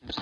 Oi,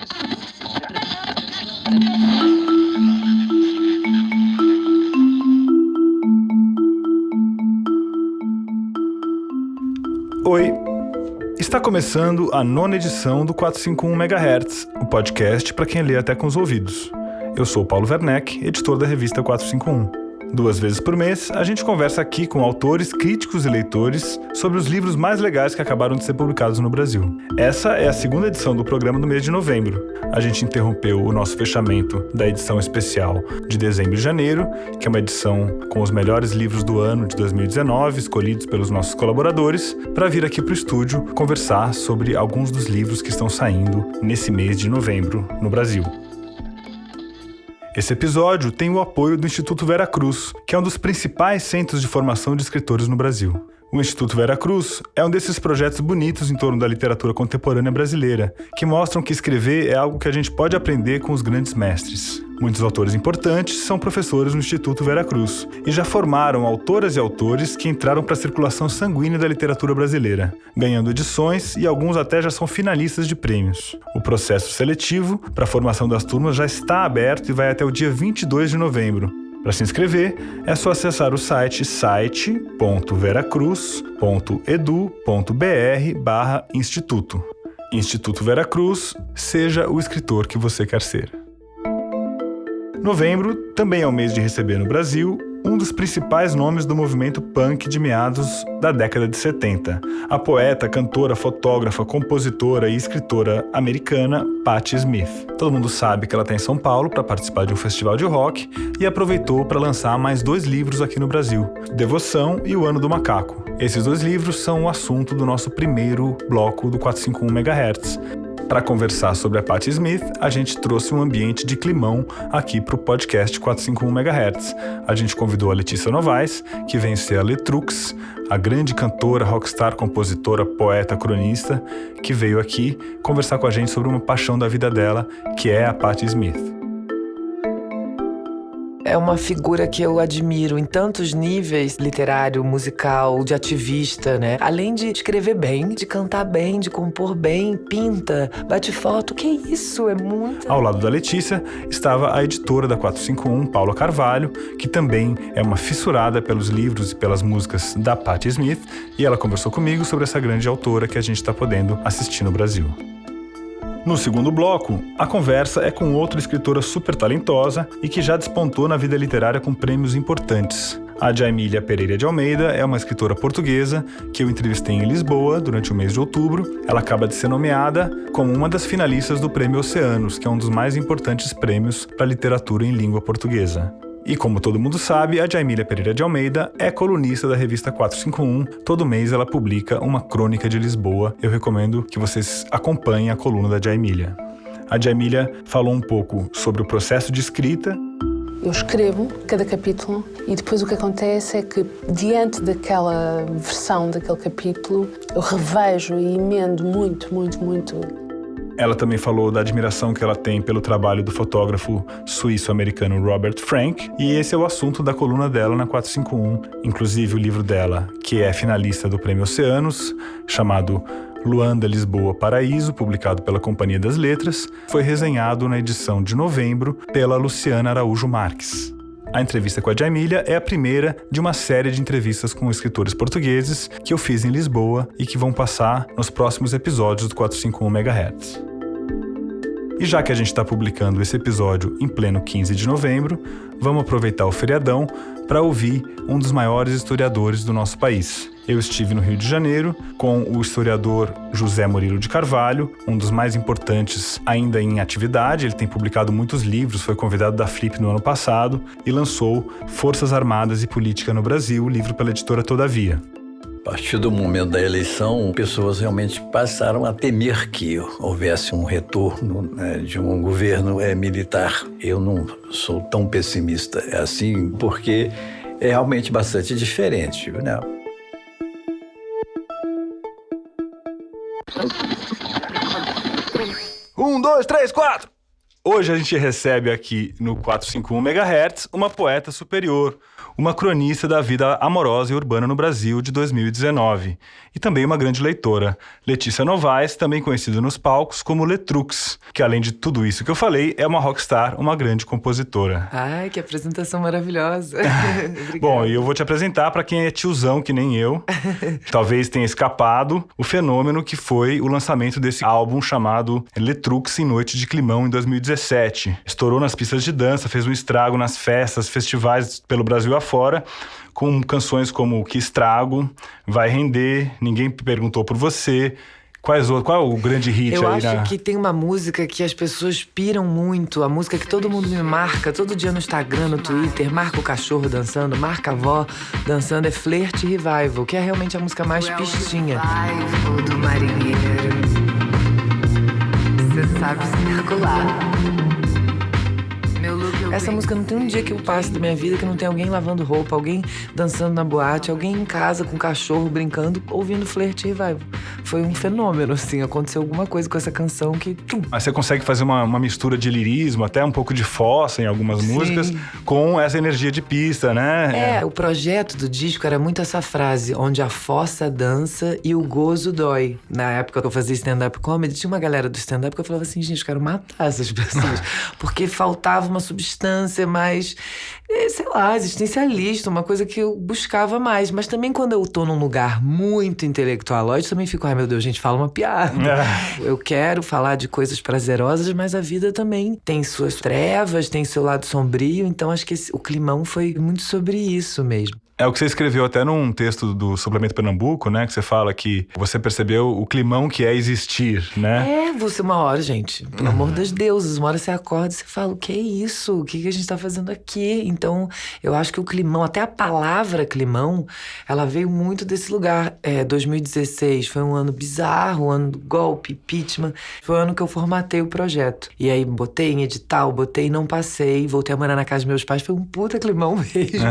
está começando a 9ª edição do 451 MHz, o podcast para quem lê até com os ouvidos. Eu sou o Paulo Werneck, editor da revista 451. 2 vezes por mês, a gente conversa aqui com autores, críticos e leitores sobre os livros mais legais que acabaram de ser publicados no Brasil. Essa é a 2ª edição do programa do mês de novembro. A gente interrompeu o nosso fechamento da edição especial de dezembro e janeiro, que é uma edição com os melhores livros do ano de 2019, escolhidos pelos nossos colaboradores, para vir aqui para o estúdio conversar sobre alguns dos livros que estão saindo nesse mês de novembro no Brasil. Esse episódio tem o apoio do Instituto Vera Cruz, que é um dos principais centros de formação de escritores no Brasil. O Instituto Vera Cruz é um desses projetos bonitos em torno da literatura contemporânea brasileira, que mostram que escrever é algo que a gente pode aprender com os grandes mestres. Muitos autores importantes são professores no Instituto Vera Cruz e já formaram autoras e autores que entraram para a circulação sanguínea da literatura brasileira, ganhando edições e alguns até já são finalistas de prêmios. O processo seletivo para a formação das turmas já está aberto e vai até o dia 22 de novembro. Para se inscrever, é só acessar o site.veracruz.edu.br/instituto. Instituto Vera Cruz, seja o escritor que você quer ser. Novembro também é o mês de receber no Brasil um dos principais nomes do movimento punk de meados da década de 70, a poeta, cantora, fotógrafa, compositora e escritora americana Patti Smith. Todo mundo sabe que ela está em São Paulo para participar de um festival de rock e aproveitou para lançar mais 2 livros aqui no Brasil, Devoção e O Ano do Macaco. Esses 2 livros são o assunto do nosso primeiro bloco do 451 MHz. Para conversar sobre a Patti Smith, a gente trouxe um ambiente de climão aqui para o podcast 451 MHz. A gente convidou a Letícia Novaes, que vem ser a Letrux, a grande cantora, rockstar, compositora, poeta, cronista, que veio aqui conversar com a gente sobre uma paixão da vida dela, que é a Patti Smith. É uma figura que eu admiro em tantos níveis, literário, musical, de ativista, né? Além de escrever bem, de cantar bem, de compor bem, pinta, bate foto, que isso, é muito... Ao lado da Letícia estava a editora da 451, Paula Carvalho, que também é uma fissurada pelos livros e pelas músicas da Patti Smith, e ela conversou comigo sobre essa grande autora que a gente está podendo assistir no Brasil. No segundo bloco, a conversa é com outra escritora super talentosa e que já despontou na vida literária com prêmios importantes. A Jaimília Pereira de Almeida é uma escritora portuguesa que eu entrevistei em Lisboa durante o mês de outubro. Ela acaba de ser nomeada como uma das finalistas do Prêmio Oceanos, que é um dos mais importantes prêmios para literatura em língua portuguesa. E como todo mundo sabe, a Jaimília Pereira de Almeida é colunista da revista 451. Todo mês ela publica uma crônica de Lisboa. Eu recomendo que vocês acompanhem a coluna da Jaimília. A Jaimília falou um pouco sobre o processo de escrita. Eu escrevo cada capítulo e depois o que acontece é que, diante daquela versão daquele capítulo, eu revejo e emendo muito. Ela também falou da admiração que ela tem pelo trabalho do fotógrafo suíço-americano Robert Frank, e esse é o assunto da coluna dela na 451, inclusive o livro dela, que é finalista do Prêmio Oceanos, chamado Luanda, Lisboa, Paraíso, publicado pela Companhia das Letras, foi resenhado na edição de novembro pela Luciana Araújo Marques. A entrevista com a Jaimília é a primeira de uma série de entrevistas com escritores portugueses que eu fiz em Lisboa e que vão passar nos próximos episódios do 451 MHz. E já que a gente está publicando esse episódio em pleno 15 de novembro, vamos aproveitar o feriadão para ouvir um dos maiores historiadores do nosso país. Eu estive no Rio de Janeiro com o historiador José Murilo de Carvalho, um dos mais importantes ainda em atividade. Ele tem publicado muitos livros, foi convidado da Flip no ano passado e lançou Forças Armadas e Política no Brasil, livro pela editora Todavia. A partir do momento da eleição, pessoas realmente passaram a temer que houvesse um retorno, né, de um governo militar. Eu não sou tão pessimista assim, porque é realmente bastante diferente, né? 1, 2, 3, 4! Hoje a gente recebe aqui no 451 MHz uma poeta superior, uma cronista da vida amorosa e urbana no Brasil de 2019. E também uma grande leitora, Letícia Novaes, também conhecida nos palcos como Letrux, que além de tudo isso que eu falei, é uma rockstar, uma grande compositora. Ai, que apresentação maravilhosa. Bom, e eu vou te apresentar para quem é tiozão que nem eu, talvez tenha escapado, o fenômeno que foi o lançamento desse álbum chamado Letrux em Noite de Climão em 2017. Estourou nas pistas de dança, fez um estrago nas festas, festivais pelo Brasil afora, com canções como Que Estrago, Vai Render, Ninguém Perguntou Por Você. Qual é o grande hit eu aí? Eu acho que tem uma música que as pessoas piram muito, a música que todo mundo me marca, todo dia no Instagram, no Twitter, marca o cachorro dançando, marca a avó dançando, é Flerte Revival, que é realmente a música mais pistinha. Revival do marinheiro, cê sabe circular. Essa música não tem um dia que eu passe da minha vida que não tem alguém lavando roupa, alguém dançando na boate, alguém em casa com o cachorro brincando, ouvindo Flerte Revival. Foi um fenômeno, assim, aconteceu alguma coisa com essa canção que... Mas você consegue fazer uma mistura de lirismo, até um pouco de fossa em algumas músicas, com essa energia de pista, né? O projeto do disco era muito essa frase, onde a fossa dança e o gozo dói. Na época que eu fazia stand-up comedy, tinha uma galera do stand-up que eu falava assim, gente, eu quero matar essas pessoas, porque faltava uma substância mais, sei lá, existencialista, uma coisa que eu buscava mais. Mas também quando eu tô num lugar muito intelectualóide, também fico, ai meu Deus, gente, fala uma piada. Eu quero falar de coisas prazerosas, mas a vida também tem suas trevas, tem seu lado sombrio, então acho que o Climão foi muito sobre isso mesmo. É o que você escreveu até num texto do Suplemento Pernambuco, né? Que você fala que você percebeu o climão que é existir, né? Você uma hora, gente, pelo amor das deusas, uma hora você acorda e você fala, o que é isso? O que a gente tá fazendo aqui? Então, eu acho que o climão, até a palavra climão, ela veio muito desse lugar. 2016 foi um ano bizarro, um ano do golpe, impeachment. Foi o ano que eu formatei o projeto. E aí, botei em edital, não passei, voltei a morar na casa dos meus pais, foi um puta climão mesmo.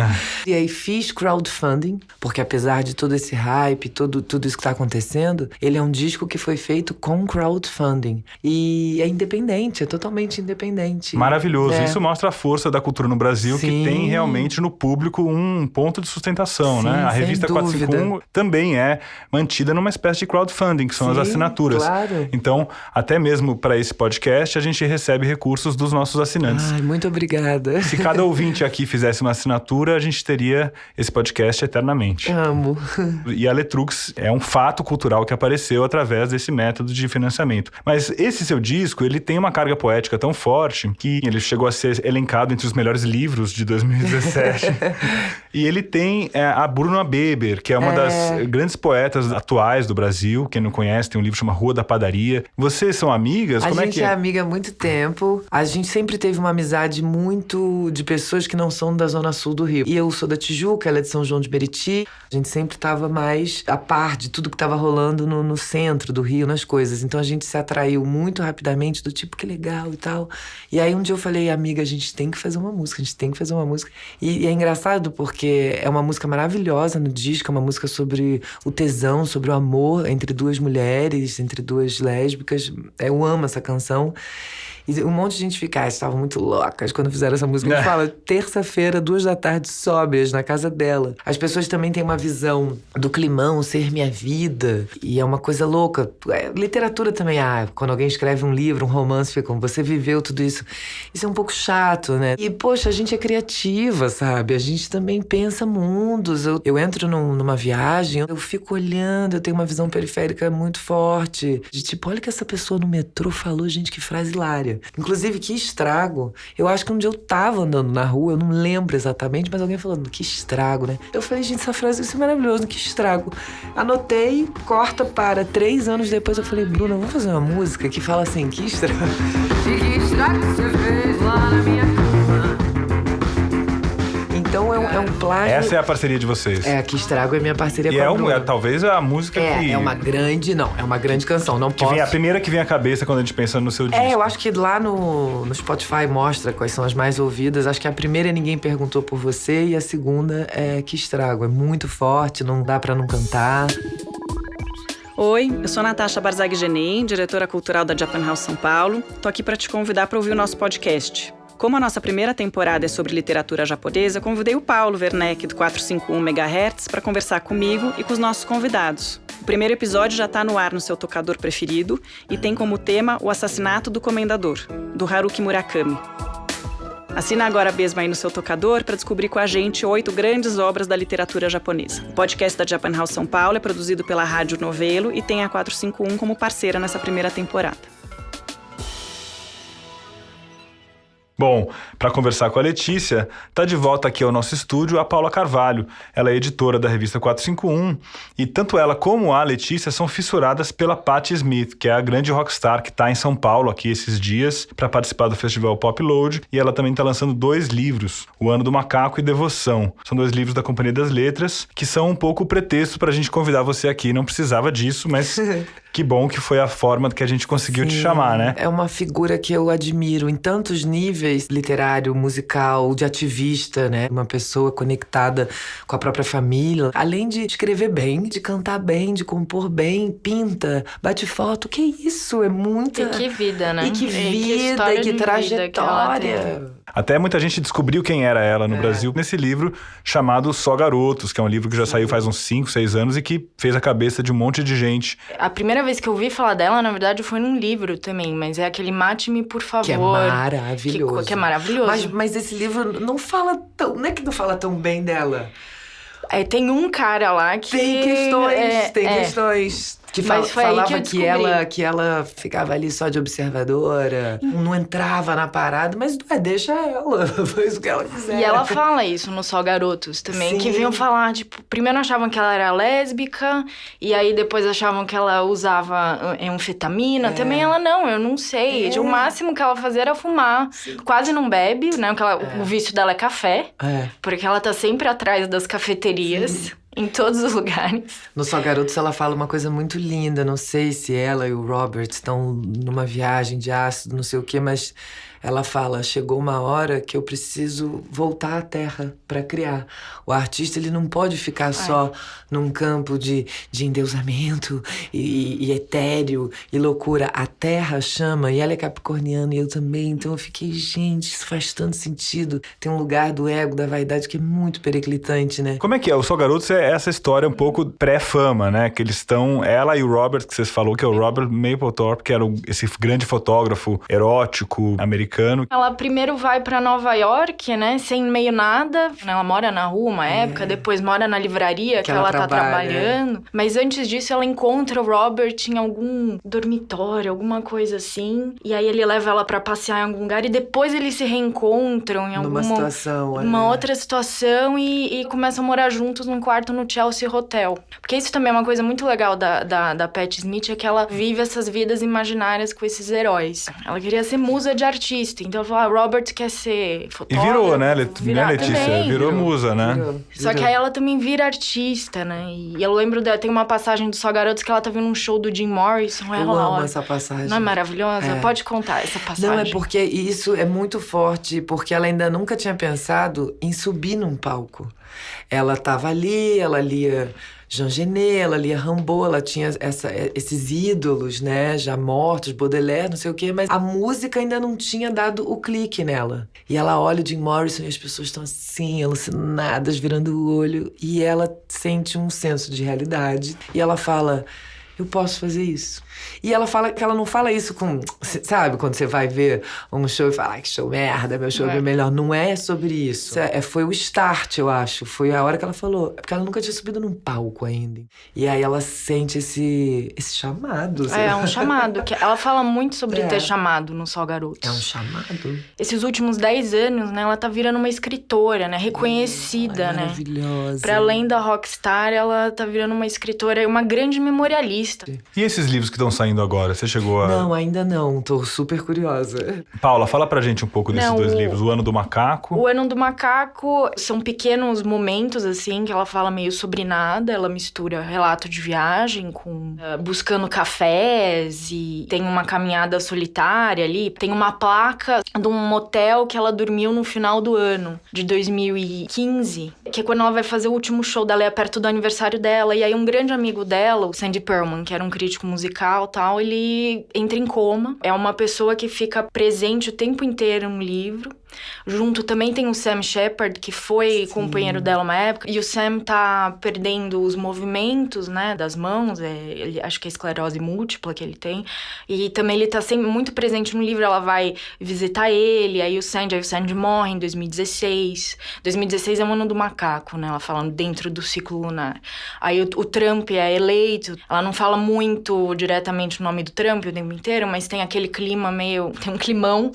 E aí, fiz crowdfunding, porque apesar de todo esse hype, tudo isso que tá acontecendo, ele é um disco que foi feito com crowdfunding. E é independente, é totalmente independente. Maravilhoso. Isso mostra a força da cultura no Brasil, que tem realmente no público um ponto de sustentação, né? A revista 451 também é mantida numa espécie de crowdfunding, que são as assinaturas. Claro. Então, até mesmo para esse podcast, a gente recebe recursos dos nossos assinantes. Ai, muito obrigada. Se cada ouvinte aqui fizesse uma assinatura, a gente teria esse podcast eternamente. Amo. E a Letrux é um fato cultural que apareceu através desse método de financiamento. Mas esse seu disco, ele tem uma carga poética tão forte que ele chegou a ser elencado entre os melhores livros de 2017. E ele tem a Bruna Beber, que é uma das grandes poetas atuais do Brasil. Quem não conhece, tem um livro chamado Rua da Padaria. Vocês são amigas? Como é que é? A gente é amiga há muito tempo. A gente sempre teve uma amizade muito de pessoas que não são da Zona Sul do Rio. E eu sou da Tijuca, ela é de São João de Meriti. A gente sempre estava mais a par de tudo que estava rolando no centro do Rio, nas coisas. Então a gente se atraiu muito rapidamente, do tipo, que legal e tal. E aí um dia eu falei, amiga, a gente tem que fazer uma música, E é engraçado porque é uma música maravilhosa no disco, é uma música sobre o tesão, sobre o amor entre duas mulheres, entre duas lésbicas. Eu amo essa canção. E um monte de gente fica, estavam muito loucas quando fizeram essa música. A gente fala, terça-feira, 2h, sóbrias, na casa dela. As pessoas também têm uma visão do climão ser minha vida. E é uma coisa louca. Literatura também, quando alguém escreve um livro, um romance, fica, você viveu tudo isso. Isso é um pouco chato, né? E, poxa, a gente é criativa, sabe? A gente também pensa mundos. Eu entro numa viagem, eu fico olhando, eu tenho uma visão periférica muito forte. De tipo, olha o que essa pessoa no metrô falou, gente, que frase hilária. Inclusive, Que Estrago. Eu acho que um dia eu tava andando na rua, eu não lembro exatamente, mas alguém falando, que estrago, né? Eu falei, gente, essa frase, isso é maravilhoso, que estrago. Anotei, corta para 3 anos depois, eu falei, Bruna, vamos fazer uma música que fala assim, que estrago. Que estrago você fez lá na minha cama. Então é um plágio. Essa é a parceria de vocês. Que Estrago é minha parceria e com a Bruna. talvez a música que... É uma grande canção, não posso... a primeira que vem à cabeça quando a gente pensa no seu disco. Eu acho que lá no Spotify mostra quais são as mais ouvidas. Acho que a primeira Ninguém Perguntou Por Você e a segunda é Que Estrago. É muito forte, não dá pra não cantar. Oi, eu sou Natasha Barzag-Genem, diretora cultural da Japan House São Paulo. Tô aqui para te convidar para ouvir o nosso podcast. Como a nossa primeira temporada é sobre literatura japonesa, convidei o Paulo Werneck, do 451 MHz, para conversar comigo e com os nossos convidados. O primeiro episódio já está no ar no seu tocador preferido e tem como tema O Assassinato do Comendador, do Haruki Murakami. Assina agora mesmo aí no seu tocador para descobrir com a gente 8 grandes obras da literatura japonesa. O podcast da Japan House São Paulo é produzido pela Rádio Novelo e tem a 451 como parceira nessa primeira temporada. Bom, para conversar com a Letícia, tá de volta aqui ao nosso estúdio a Paula Carvalho. Ela é editora da revista 451 e tanto ela como a Letícia são fissuradas pela Patti Smith, que é a grande rockstar que está em São Paulo aqui esses dias para participar do festival Pop Load, e ela também está lançando 2 livros, O Ano do Macaco e Devoção. São 2 livros da Companhia das Letras, que são um pouco o pretexto para a gente convidar você aqui. Não precisava disso, mas que bom que foi a forma que a gente conseguiu te chamar, né? É uma figura que eu admiro em tantos níveis, literário, musical, de ativista, né? Uma pessoa conectada com a própria família. Além de escrever bem, de cantar bem, de compor bem, pinta, bate foto. Que isso? É muita... E que vida, né? E que vida, e que trajetória. Até muita gente descobriu quem era ela no Brasil nesse livro chamado Só Garotos, que é um livro que já saiu faz uns 5, 6 anos e que fez a cabeça de um monte de gente. A primeira vez que eu ouvi falar dela, na verdade, foi num livro também, mas é aquele Mate-me, por favor. Que é maravilhoso. Que é maravilhoso. Mas esse livro não fala tão... Não é que não fala tão bem dela. Tem um cara lá que... Tem questões... Que falava que ela ficava ali só de observadora, não entrava na parada, mas deixa ela, faz o que ela quiser. E ela fala isso no Só Garotos também, Sim. que vinham falar, tipo, primeiro achavam que ela era lésbica, e aí depois achavam que ela usava anfetamina, também ela não, eu não sei. O máximo que ela fazia era fumar, quase não bebe, né, o vício dela é café, porque ela tá sempre atrás das cafeterias. Sim. Em todos os lugares. No Só Garotos ela fala uma coisa muito linda. Não sei se ela e o Robert estão numa viagem de ácido, não sei o quê, mas ela fala, chegou uma hora que eu preciso voltar à terra para criar. O artista, ele não pode ficar só num campo de endeusamento e etéreo e loucura. A terra chama, e ela é capricorniana e eu também. Então eu fiquei, gente, isso faz tanto sentido. Tem um lugar do ego, da vaidade, que é muito periclitante, né? Como é que é? O Só Garotos é essa história um pouco pré-fama, né? Que eles estão... Ela e o Robert, que vocês falou, que é o Robert Mapplethorpe, que era esse grande fotógrafo erótico americano. Ela primeiro vai pra Nova York, né? Sem meio nada. Ela mora na rua uma época, depois mora na livraria que ela tá trabalhando. Mas antes disso, ela encontra o Robert em algum dormitório, alguma coisa assim. E aí ele leva ela pra passear em algum lugar e depois eles se reencontram em alguma situação, uma outra situação e começam a morar juntos num quarto no Chelsea Hotel. Porque isso também é uma coisa muito legal da Patti Smith, é que ela vive essas vidas imaginárias com esses heróis. Ela queria ser musa de artista. Então ela falou, Robert quer ser fotógrafo. E virou, né, Letícia? Também, virou musa, né? Virou. Só que aí ela também vira artista, né? E eu lembro dela, tem uma passagem do Só Garotos que ela tá vendo um show do Jim Morrison. Eu amo essa passagem. Não é maravilhosa? Pode contar essa passagem. Não, é porque isso é muito forte, porque ela ainda nunca tinha pensado em subir num palco. Ela tava ali, ela lia Jean Genet, ela lia Rimbaud, ela tinha esses ídolos, né, já mortos, Baudelaire, não sei o quê, mas a música ainda não tinha dado o clique nela. E ela olha o Jim Morrison e as pessoas estão assim, alucinadas, virando o olho, e ela sente um senso de realidade. E ela fala, eu posso fazer isso. E ela fala que ela não fala isso com... Sabe, quando você vai ver um show e fala, que show merda, meu show é melhor. Não é sobre isso. Foi o start, eu acho. Foi a hora que ela falou. Porque ela nunca tinha subido num palco ainda. E aí ela sente esse chamado. É um chamado. Que ela fala muito sobre ter chamado no Só Garotos. É um chamado. Esses últimos 10 anos, né, ela tá virando uma escritora, né? Reconhecida, né? Maravilhosa. Pra além da rockstar, ela tá virando uma escritora e uma grande memorialista. E esses livros que estão saindo agora? Você chegou a... Não, ainda não. Tô super curiosa. Paula, fala pra gente um pouco desses dois livros. O Ano do Macaco. O Ano do Macaco são pequenos momentos, assim, que ela fala meio sobre nada. Ela mistura relato de viagem com buscando cafés e tem uma caminhada solitária ali. Tem uma placa de um motel que ela dormiu no final do ano, de 2015, que é quando ela vai fazer o último show dela, é perto do aniversário dela. E aí um grande amigo dela, o Sandy Pearlman, que era um crítico musical e tal, ele entra em coma. É uma pessoa que fica presente o tempo inteiro no livro. Junto também tem o Sam Shepard, que foi companheiro dela uma época. E o Sam tá perdendo os movimentos, né, das mãos. Ele, acho que é esclerose múltipla que ele tem. E também ele tá sempre muito presente no livro. Ela vai visitar ele. Aí o Sandy morre em 2016. 2016 é o Ano do Macaco, né? Ela falando dentro do ciclo lunar. Aí o Trump é eleito. Ela não fala muito diretamente o nome do Trump o tempo inteiro, mas tem aquele clima meio... Tem um climão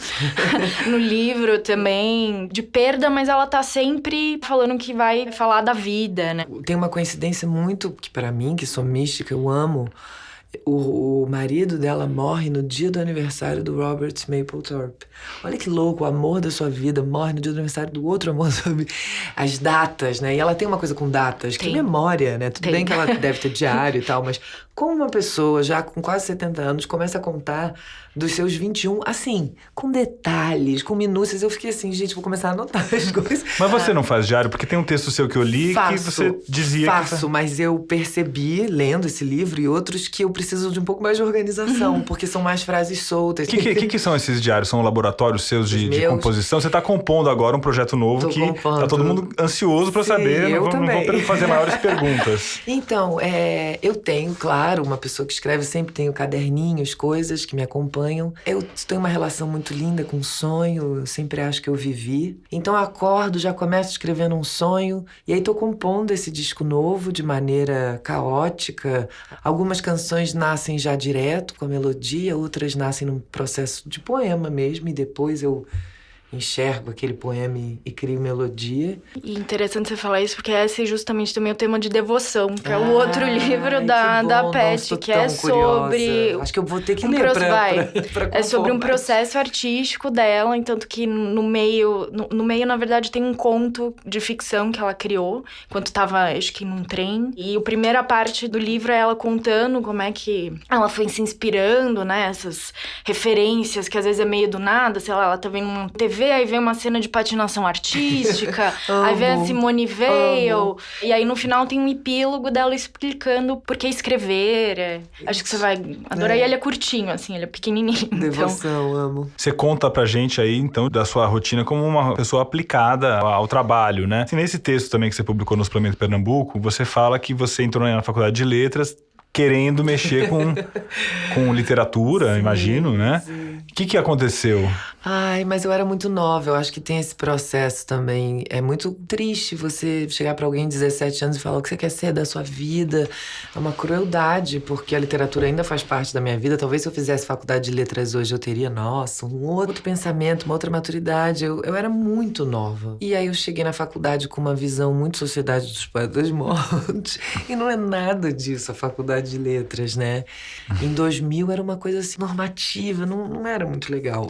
no livro também, de perda, mas ela tá sempre falando que vai falar da vida, né? Tem uma coincidência muito, que pra mim, que sou mística, eu amo. O marido dela morre no dia do aniversário do Robert Mapplethorpe. Olha que louco, o amor da sua vida morre no dia do aniversário do outro amor da sua vida. As datas, né? E ela tem uma coisa com datas, que memória, né? Tudo bem que ela deve ter diário e tal, mas como uma pessoa já com quase 70 anos começa a contar dos seus 21, assim, com detalhes, com minúcias, eu fiquei assim, gente, vou começar a anotar as coisas. Mas você não faz diário? Porque tem um texto seu que eu li que você dizia Faço, mas eu percebi, lendo esse livro e outros, que eu preciso de um pouco mais de organização, porque são mais frases soltas. O que são esses diários? São laboratórios seus de composição? Você tá compondo agora um projeto novo tá todo mundo ansioso pra saber. Eu não vou fazer maiores perguntas. Então, eu tenho, claro, uma pessoa que escreve, sempre tenho caderninhos, coisas que me acompanham. Eu tenho uma relação muito linda com sonho, eu sempre acho que eu vivi. Então eu acordo, já começo escrevendo um sonho, e aí tô compondo esse disco novo de maneira caótica. Algumas canções nascem já direto com a melodia, outras nascem num processo de poema mesmo, e depois eu enxergo aquele poema e crio melodia. E interessante você falar isso, porque esse é justamente também o tema de Devoção, que é o outro livro da Pat, que é sobre... Acho que eu vou ter que ler pra é sobre um processo artístico dela, entanto que no meio, na verdade, tem um conto de ficção que ela criou, enquanto tava, acho que num trem. E a primeira parte do livro é ela contando como é que ela foi se inspirando, né? Essas referências que às vezes é meio do nada, sei lá, ela tá vendo uma TV, aí vem uma cena de patinação artística, aí vem a Simone Weil, e aí no final tem um epílogo dela explicando por que escrever. Acho que você vai adorar. E ele é curtinho, assim, ele é pequenininho. Devoção, amo. Você conta pra gente aí, então, da sua rotina como uma pessoa aplicada ao trabalho, né? E nesse texto também que você publicou no Suplemento Pernambuco, você fala que você entrou na Faculdade de Letras querendo mexer com literatura, imagino, né? O que aconteceu? Ai, mas eu era muito nova, eu acho que tem esse processo também. É muito triste você chegar pra alguém de 17 anos e falar o que você quer ser da sua vida. É uma crueldade, porque a literatura ainda faz parte da minha vida. Talvez se eu fizesse faculdade de letras hoje, eu teria, nossa, um outro pensamento, uma outra maturidade. Eu era muito nova. E aí eu cheguei na faculdade com uma visão muito Sociedade dos Poetas Mortos. E não é nada disso, a faculdade de letras, né? Em 2000 era uma coisa assim, normativa, não era muito legal.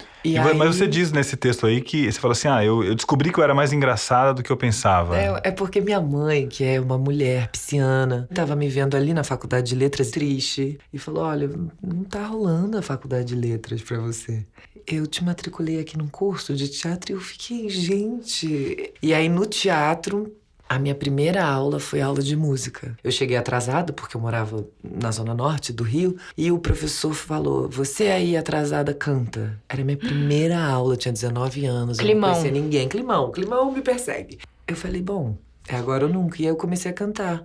Mas você diz nesse texto aí que você fala assim, eu descobri que eu era mais engraçada do que eu pensava. É porque minha mãe, que é uma mulher pisciana, tava me vendo ali na faculdade de letras triste e falou, olha, não tá rolando a faculdade de letras pra você. Eu te matriculei aqui num curso de teatro e eu fiquei, gente... E aí no teatro... A minha primeira aula foi aula de música. Eu cheguei atrasada, porque eu morava na zona norte do Rio, e o professor falou, você aí atrasada canta. Era a minha primeira aula, eu tinha 19 anos, eu não conhecia ninguém. Climão me persegue. Eu falei, bom, é agora ou nunca. E aí eu comecei a cantar.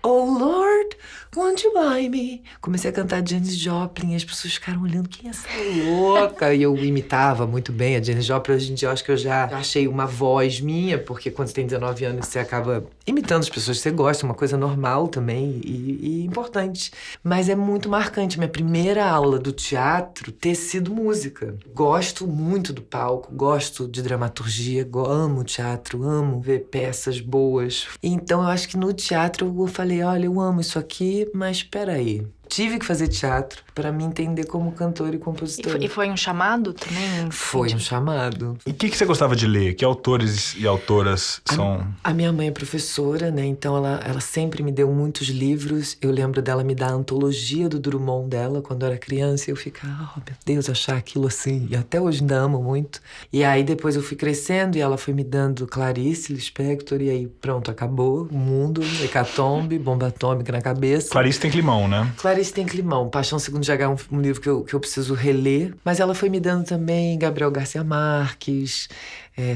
Oh Lord, won't you buy me? Comecei a cantar Janis Joplin e as pessoas ficaram olhando, quem é essa louca? E eu imitava muito bem a Janis Joplin. Hoje em dia eu acho que eu já achei uma voz minha, porque quando você tem 19 anos você acaba imitando as pessoas que você gosta, uma coisa normal também e importante. Mas é muito marcante, minha primeira aula do teatro ter sido música. Gosto muito do palco, gosto de dramaturgia, amo teatro, amo ver peças boas. Então eu acho que no teatro eu falei, olha, eu amo isso aqui, mas peraí. tive que fazer teatro para me entender como cantora e compositora. E foi um chamado também? Foi um chamado. E o que você gostava de ler? Que autores e autoras são? A minha mãe é professora, né? Então ela sempre me deu muitos livros. Eu lembro dela me dar a antologia do Drummond dela quando eu era criança. E eu ficava, oh meu Deus, achar aquilo assim. E até hoje ainda amo muito. E aí depois eu fui crescendo e ela foi me dando Clarice Lispector. E aí pronto, acabou o mundo, hecatombe, bomba atômica na cabeça. Clarice tem Climão, né? Clarice tem Climão. Paixão Segundo GH é um livro que eu preciso reler. Mas ela foi me dando também Gabriel Garcia Marques,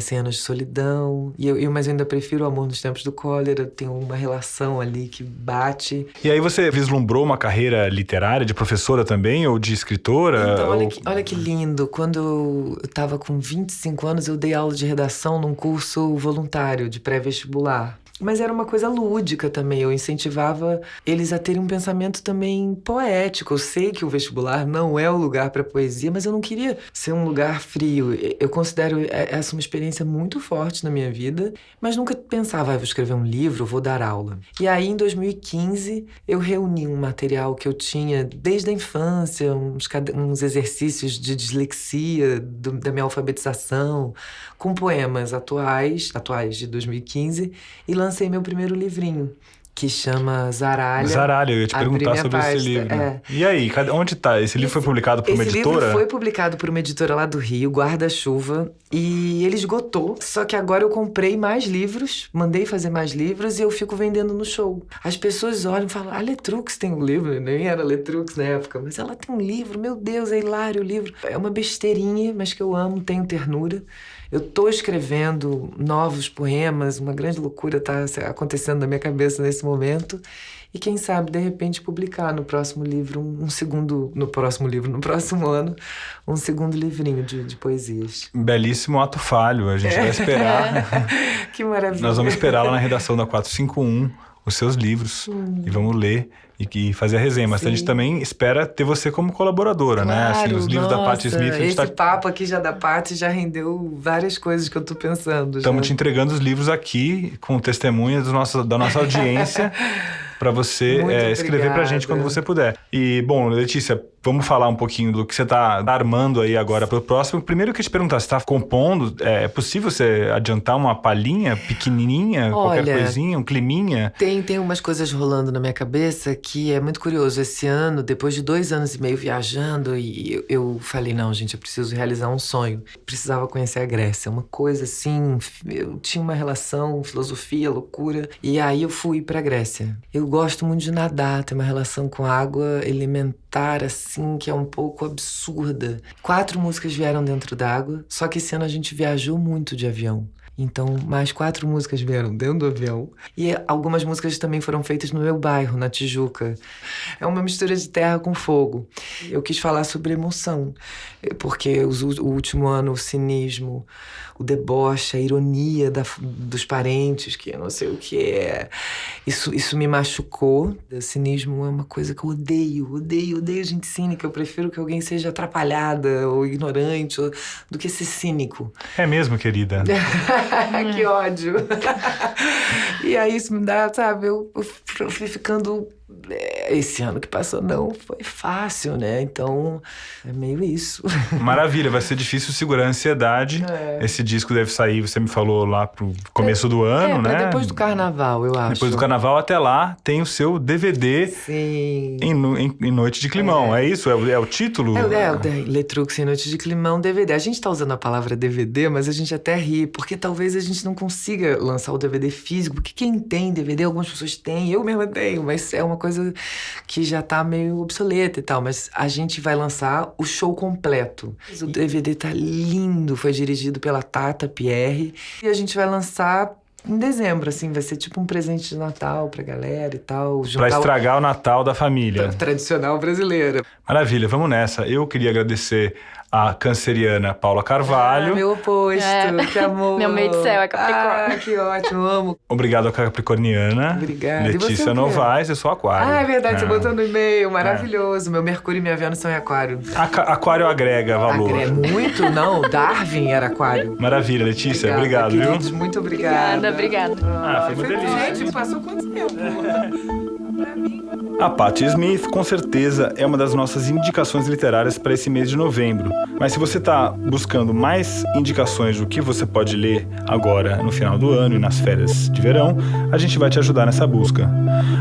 100 Anos de Solidão. Mas eu ainda prefiro O Amor nos Tempos do Cólera. Tem uma relação ali que bate. E aí você vislumbrou uma carreira literária, de professora também, ou de escritora? Então, olha que lindo. Quando eu estava com 25 anos, eu dei aula de redação num curso voluntário de pré-vestibular. Mas era uma coisa lúdica também, eu incentivava eles a terem um pensamento também poético. Eu sei que o vestibular não é o lugar para poesia, mas eu não queria ser um lugar frio. Eu considero essa uma experiência muito forte na minha vida, mas nunca pensava, vou escrever um livro, vou dar aula. E aí, em 2015, eu reuni um material que eu tinha desde a infância, uns exercícios de dislexia da minha alfabetização, com poemas atuais de 2015, e lancei meu primeiro livrinho, que chama Zaralha. Zaralha, eu ia te perguntar sobre esse livro. E aí, onde tá? Esse livro foi publicado por uma editora? Esse livro foi publicado por uma editora lá do Rio, Guarda-Chuva, e ele esgotou. Só que agora eu comprei mais livros, mandei fazer mais livros e eu fico vendendo no show. As pessoas olham e falam, a Letrux tem um livro, nem era Letrux na época, mas ela tem um livro, meu Deus, é hilário o livro. É uma besteirinha, mas que eu amo, tenho ternura. Eu tô escrevendo novos poemas, uma grande loucura tá acontecendo na minha cabeça nesse momento. E quem sabe, de repente, publicar no próximo livro no próximo ano, um segundo livrinho de poesias. Belíssimo ato falho, a gente vai esperar. Que maravilha. Nós vamos esperar lá na redação da 451 os seus livros e vamos ler e fazer a resenha. Mas a gente também espera ter você como colaboradora, né? Assim, os livros da Patti Smith. Esse papo aqui já da Patti já rendeu várias coisas que eu tô pensando. Estamos te entregando os livros aqui com testemunhas da nossa audiência para você escrever pra gente quando você puder. E, bom, Letícia, vamos falar um pouquinho do que você tá armando aí agora pro próximo. Primeiro eu queria te perguntar, você tá compondo? É possível você adiantar uma palhinha pequenininha, qualquer coisinha, um climinha? Tem umas coisas rolando na minha cabeça que é muito curioso. Esse ano, depois de 2 anos e meio viajando, e eu falei, não, gente, eu preciso realizar um sonho. Precisava conhecer a Grécia. Uma coisa assim, eu tinha uma relação, filosofia, loucura. E aí eu fui pra Grécia. Eu gosto muito de nadar, tem uma relação com água elementar, assim, que é um pouco absurda. 4 músicas vieram dentro d'água, só que esse ano a gente viajou muito de avião. Então, mais 4 músicas vieram dentro do avião. E algumas músicas também foram feitas no meu bairro, na Tijuca. É uma mistura de terra com fogo. Eu quis falar sobre emoção, porque o último ano, o cinismo, o deboche, a ironia dos parentes, que eu não sei o que é. Isso me machucou. O cinismo é uma coisa que eu odeio gente cínica. Eu prefiro que alguém seja atrapalhada ou ignorante do que ser cínico. É mesmo, querida? Que ódio. E aí isso me dá, sabe, eu fui ficando... Esse ano que passou não foi fácil, né? Então, é meio isso. Maravilha, vai ser difícil segurar a ansiedade. Esse disco deve sair, você me falou, lá pro começo do ano, né? Depois do carnaval, eu acho. Depois do carnaval, até lá, tem o seu DVD. Sim. Em Noite de Climão. É isso? É o título? Letrux em Noite de Climão, DVD. A gente tá usando a palavra DVD, mas a gente até ri, porque talvez a gente não consiga lançar o DVD físico, porque quem tem DVD, algumas pessoas têm, eu mesma tenho, mas é uma coisa que já tá meio obsoleta e tal, mas a gente vai lançar o show completo. O DVD tá lindo, foi dirigido pela Tata Pierre, e a gente vai lançar em dezembro, assim, vai ser tipo um presente de Natal pra galera e tal. Pra estragar o Natal da família. Tradicional brasileira. Maravilha, vamos nessa. Eu queria agradecer a canceriana Paula Carvalho. Meu oposto, que amor. Meu meio de céu é Capricórnio. Que ótimo, amo. Obrigado a Capricorniana. Obrigada. Letícia Novaes, eu sou Aquário. É verdade, você botou no e-mail, maravilhoso. Meu Mercúrio e minha Vênus são em Aquário. Aquário agrega valor. Muito, não. Darwin era Aquário. Maravilha, Letícia. Obrigado, viu? Queridos, muito obrigada. Obrigada. Foi uma delícia. Gente, passou quanto tempo? A Patti Smith, com certeza, é uma das nossas indicações literárias para esse mês de novembro. Mas se você está buscando mais indicações do que você pode ler agora no final do ano e nas férias de verão, a gente vai te ajudar nessa busca.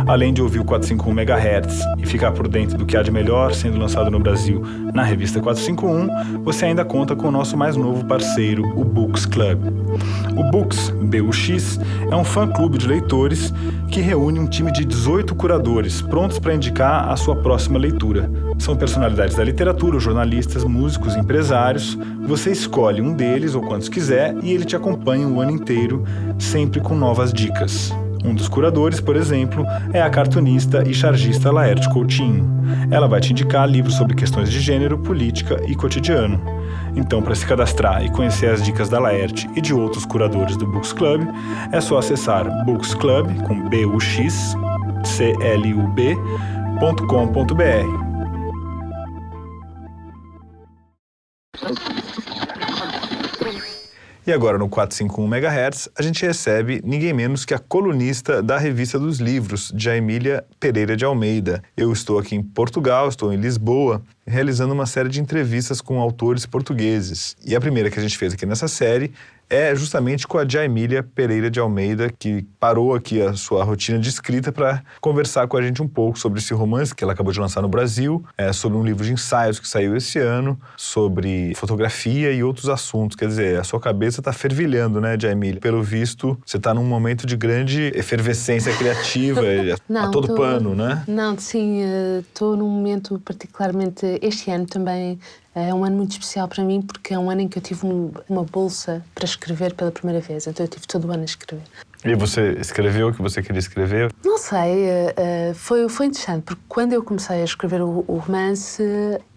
Além de ouvir o 451 MHz e ficar por dentro do que há de melhor sendo lançado no Brasil na revista 451, você ainda conta com o nosso mais novo parceiro, o Books Club. O Books, BUX, é um fã-clube de leitores que reúne um time de 18 curadores prontos para indicar a sua próxima leitura. São personalidades da literatura, jornalistas, músicos, empresários. Você escolhe um deles ou quantos quiser e ele te acompanha o ano inteiro, sempre com novas dicas. Um dos curadores, por exemplo, é a cartunista e chargista Laerte Coutinho. Ela vai te indicar livros sobre questões de gênero, política e cotidiano. Então, para se cadastrar e conhecer as dicas da Laerte e de outros curadores do Books Club, é só acessar booksclub, com BUX, club.com.br. E agora no 451 MHz, a gente recebe ninguém menos que a colunista da Revista dos Livros, Jaimília Pereira de Almeida. Eu estou aqui em Portugal, estou em Lisboa, realizando uma série de entrevistas com autores portugueses. E a primeira que a gente fez aqui nessa série é justamente com a Jaimília Pereira de Almeida, que parou aqui a sua rotina de escrita para conversar com a gente um pouco sobre esse romance que ela acabou de lançar no Brasil, sobre um livro de ensaios que saiu esse ano, sobre fotografia e outros assuntos. Quer dizer, a sua cabeça está fervilhando, né, Jaimília? Pelo visto, você está num momento de grande efervescência criativa, a todo pano, né? Não, sim, estou num momento particularmente... Este ano também é um ano muito especial para mim, porque é um ano em que eu tive uma bolsa para escrever pela primeira vez. Então eu tive todo o ano a escrever. E você escreveu o que você queria escrever? Não sei, foi interessante, porque quando eu comecei a escrever o romance,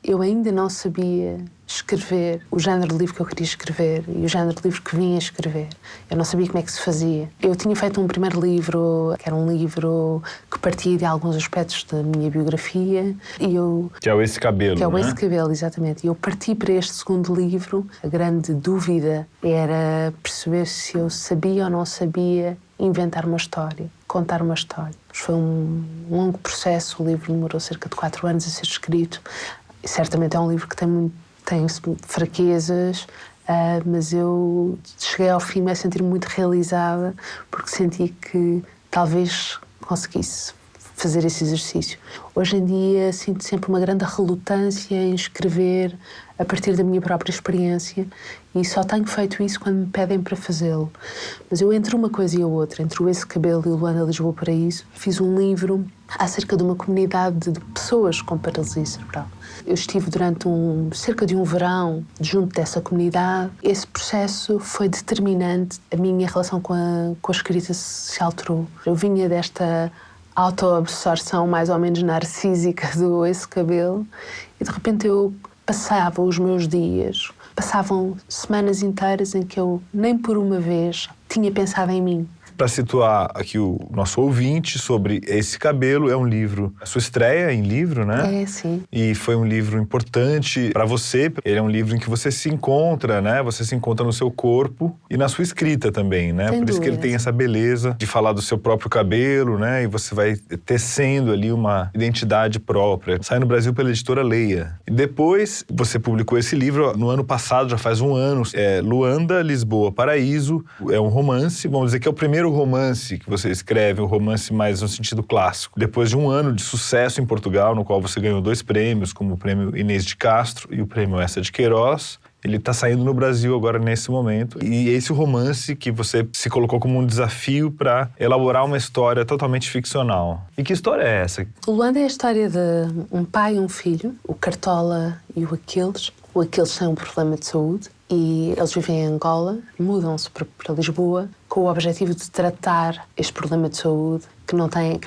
eu ainda não sabia escrever o género de livro que eu queria escrever e o género de livro que vinha a escrever. Eu não sabia como é que se fazia. Eu tinha feito um primeiro livro, que era um livro que partia de alguns aspectos da minha biografia, e eu... Que é o Esse Cabelo, Que é o né? Esse Cabelo, exatamente. E eu parti para este segundo livro. A grande dúvida era perceber se eu sabia ou não sabia inventar uma história, contar uma história. Foi um longo processo, o livro demorou cerca de 4 anos a ser escrito. E certamente é um livro que tem fraquezas, mas eu cheguei ao fim a sentir-me muito realizada, porque senti que talvez conseguisse fazer esse exercício. Hoje em dia sinto sempre uma grande relutância em escrever a partir da minha própria experiência, e só tenho feito isso quando me pedem para fazê-lo. Mas eu, entre uma coisa e a outra, entre o Esse Cabelo e o Luanda Lisboa Paraíso, fiz um livro acerca de uma comunidade de pessoas com paralisia cerebral. Eu estive durante cerca de um verão junto dessa comunidade. Esse processo foi determinante. A minha relação com a escrita se alterou. Eu vinha desta autoabsorção mais ou menos narcísica do Esse Cabelo, e de repente eu passava os meus dias, passavam semanas inteiras em que eu nem por uma vez tinha pensado em mim. Para situar aqui o nosso ouvinte sobre Esse Cabelo, é um livro, a sua estreia em livro, né? É, sim. E foi um livro importante para você. Ele é um livro em que você se encontra, né? Você se encontra no seu corpo e na sua escrita também, né? Sem Por isso que ele dúvidas. tem essa beleza de falar do seu próprio cabelo, né? E você vai tecendo ali uma identidade própria. Sai no Brasil pela editora Leia. E depois você publicou esse livro no ano passado, já faz um ano. É Luanda Lisboa Paraíso. É um romance, vamos dizer que é o primeiro romance que você escreve, um romance mais no sentido clássico. Depois de um ano de sucesso em Portugal, no qual você ganhou 2 prêmios, como o prêmio Inês de Castro e o prêmio Essa de Queiroz, ele está saindo no Brasil agora nesse momento. E esse romance que você se colocou como um desafio para elaborar uma história totalmente ficcional. E que história é essa? O Luanda é a história de um pai e um filho, o Cartola e o Aquiles. O Aquiles tem um problema de saúde e eles vivem em Angola, mudam-se para Lisboa com o objetivo de tratar este problema de saúde que não têm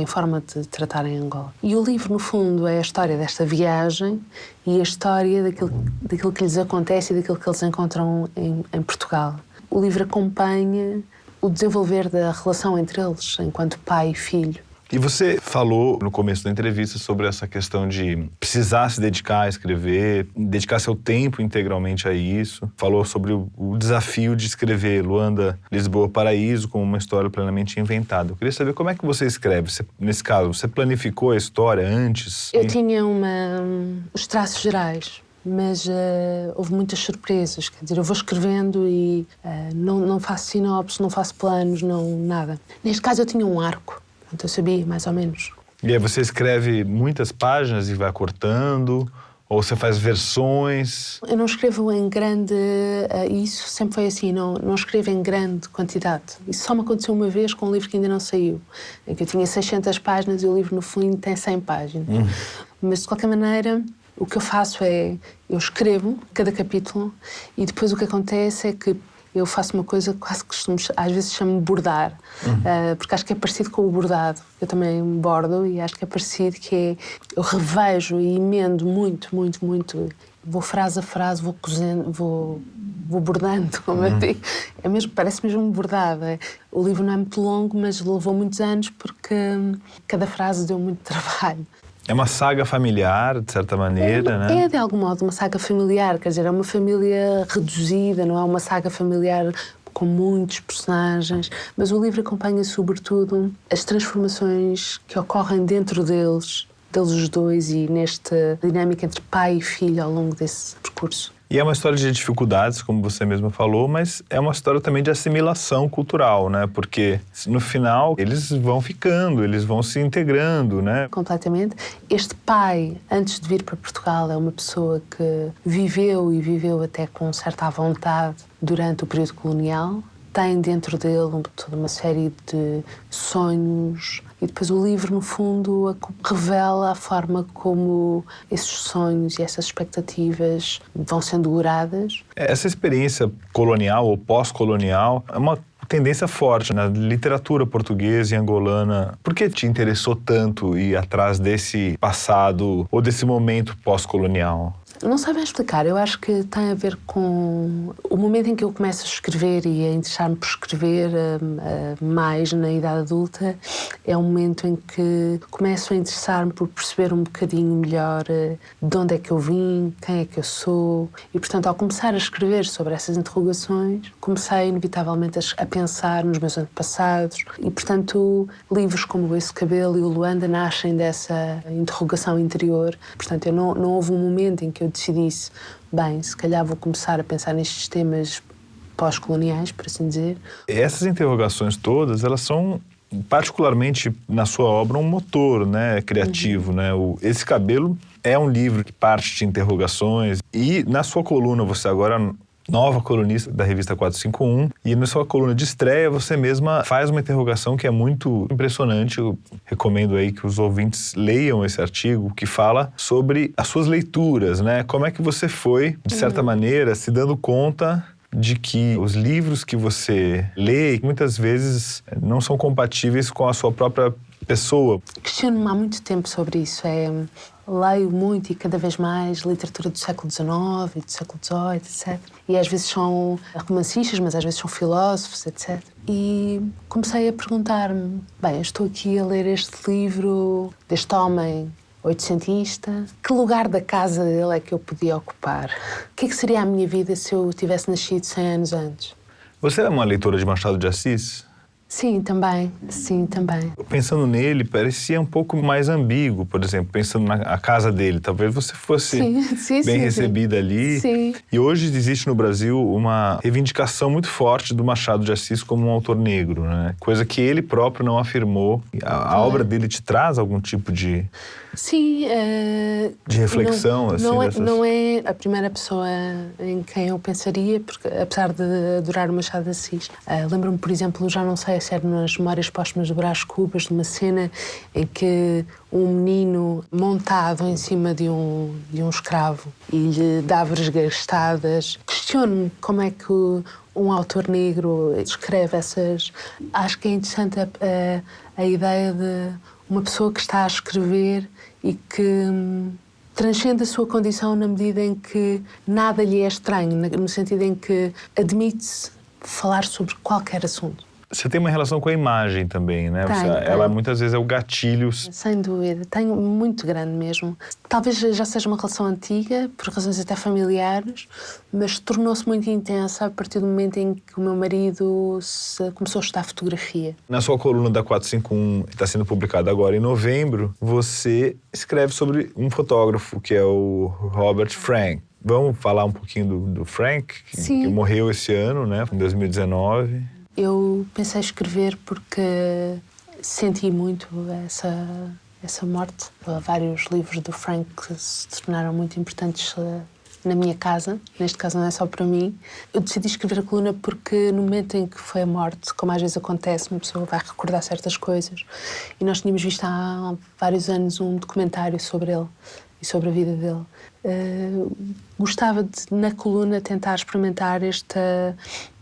forma de tratar em Angola. E o livro, no fundo, é a história desta viagem e a história daquilo que lhes acontece e daquilo que eles encontram em Portugal. O livro acompanha o desenvolver da relação entre eles, enquanto pai e filho. E você falou no começo da entrevista sobre essa questão de precisar se dedicar a escrever, dedicar seu tempo integralmente a isso. Falou sobre o desafio de escrever Luanda, Lisboa, Paraíso como uma história plenamente inventada. Eu queria saber como é que você escreve. Nesse caso, você planificou a história antes? Eu tinha os traços gerais, mas houve muitas surpresas. Quer dizer, eu vou escrevendo e não faço sinopse, não faço planos, nada. Neste caso eu tinha um arco, então eu sabia mais ou menos. E aí você escreve muitas páginas e vai cortando? Ou você faz versões? Eu não escrevo em grande... isso sempre foi assim, não escrevo em grande quantidade. Isso só me aconteceu uma vez com um livro que ainda não saiu. Em que eu tinha 600 páginas e o livro, no fundo, tem 100 páginas. Mas, de qualquer maneira, o que eu faço é... Eu escrevo cada capítulo e depois o que acontece é que eu faço uma coisa que quase costumo... Às vezes chamo de bordar, porque acho que é parecido com o bordado. Eu também bordo e acho que é parecido, que é... Eu revejo e emendo muito. Vou frase a frase, vou cozendo, vou bordando, como eu digo. É mesmo, parece mesmo bordado. O livro não é muito longo, mas levou muitos anos porque cada frase deu muito trabalho. É uma saga familiar, de certa maneira, né? É, de algum modo, uma saga familiar. Quer dizer, é uma família reduzida, não é uma saga familiar com muitos personagens. Mas o livro acompanha, sobretudo, as transformações que ocorrem dentro deles os dois e nesta dinâmica entre pai e filho ao longo desse percurso. E é uma história de dificuldades, como você mesma falou, mas é uma história também de assimilação cultural, né? Porque no final eles vão ficando, eles vão se integrando, né? Completamente. Este pai, antes de vir para Portugal, é uma pessoa que viveu até com certa vontade durante o período colonial. Tem dentro dele toda uma série de sonhos e depois o livro, no fundo, revela a forma como esses sonhos e essas expectativas vão sendo douradas. Essa experiência colonial ou pós-colonial é uma tendência forte na literatura portuguesa e angolana. Por que te interessou tanto ir atrás desse passado ou desse momento pós-colonial? Não sei bem explicar, eu acho que tem a ver com o momento em que eu começo a escrever e a interessar-me por escrever mais na idade adulta. É um momento em que começo a interessar-me por perceber um bocadinho melhor de onde é que eu vim, quem é que eu sou. E, portanto, ao começar a escrever sobre essas interrogações, comecei inevitavelmente a pensar nos meus antepassados. E, portanto, livros como Esse Cabelo e o Luanda nascem dessa interrogação interior. Portanto, não houve um momento em que eu decidisse, bem, se calhar vou começar a pensar nestes temas pós-coloniais, por assim dizer. Essas interrogações todas, elas são, particularmente na sua obra, um motor, né, criativo, né? Esse Cabelo é um livro que parte de interrogações e na sua coluna, você agora nova colunista da revista 451, e na sua coluna de estreia você mesma faz uma interrogação que é muito impressionante. Eu recomendo aí que os ouvintes leiam esse artigo, que fala sobre as suas leituras, né? Como é que você foi, de certa maneira, se dando conta de que os livros que você lê muitas vezes não são compatíveis com a sua própria pessoa. Questiono-me há muito tempo sobre isso. Leio muito e cada vez mais literatura do século XIX e do século XVIII, etc. E às vezes são romancistas, mas às vezes são filósofos, etc. E comecei a perguntar-me, bem, eu estou aqui a ler este livro deste homem oitocentista, que lugar da casa dele é que eu podia ocupar? O que é que seria a minha vida se eu tivesse nascido 100 anos antes? Você é uma leitora de Machado de Assis? Sim, também. Sim, também. Pensando nele, parecia um pouco mais ambíguo, por exemplo, pensando na casa dele. Talvez você fosse bem recebida ali. Sim. E hoje existe no Brasil uma reivindicação muito forte do Machado de Assis como um autor negro, né? Coisa que ele próprio não afirmou. A obra dele te traz algum tipo de... Sim. de reflexão, não é a primeira pessoa em quem eu pensaria, porque apesar de adorar o Machado de Assis, lembro-me, por exemplo, já não sei se era nas Memórias Póstumas do Brás Cubas, de uma cena em que um menino montado em cima de um escravo e lhe dava esgastadas. Questiono-me como é que um autor negro escreve essas... Acho que é interessante a ideia de uma pessoa que está a escrever e que transcende a sua condição na medida em que nada lhe é estranho, no sentido em que admite-se falar sobre qualquer assunto. Você tem uma relação com a imagem também, né? Ela muitas vezes é o gatilho. Sem dúvida, tenho muito grande mesmo. Talvez já seja uma relação antiga, por razões até familiares, mas tornou-se muito intensa a partir do momento em que o meu marido começou a estudar fotografia. Na sua coluna da 451, que está sendo publicada agora em novembro, você escreve sobre um fotógrafo, que é o Robert Frank. Vamos falar um pouquinho do Frank, que morreu esse ano, né? Em 2019. Eu pensei em escrever porque senti muito essa morte. Vários livros do Frank se tornaram muito importantes na minha casa. Neste caso não é só para mim. Eu decidi escrever a coluna porque no momento em que foi a morte, como às vezes acontece, uma pessoa vai recordar certas coisas. E nós tínhamos visto há vários anos um documentário sobre ele e sobre a vida dele. Gostava de, na coluna, tentar experimentar este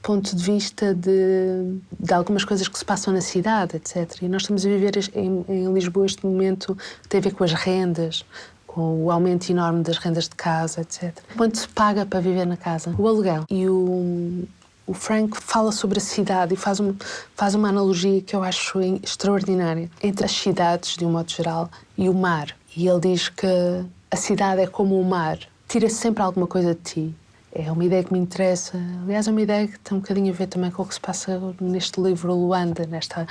ponto de vista de algumas coisas que se passam na cidade, etc. E nós estamos a viver em Lisboa este momento que tem a ver com as rendas, com o aumento enorme das rendas de casa, etc. Quanto se paga para viver na casa? O aluguel. E o Frank fala sobre a cidade e faz uma analogia que eu acho extraordinária entre as cidades, de um modo geral, e o mar. E ele diz que a cidade é como o mar, tira sempre alguma coisa de ti. É uma ideia que me interessa. Aliás, é uma ideia que tem um bocadinho a ver também com o que se passa neste livro Luanda, nesta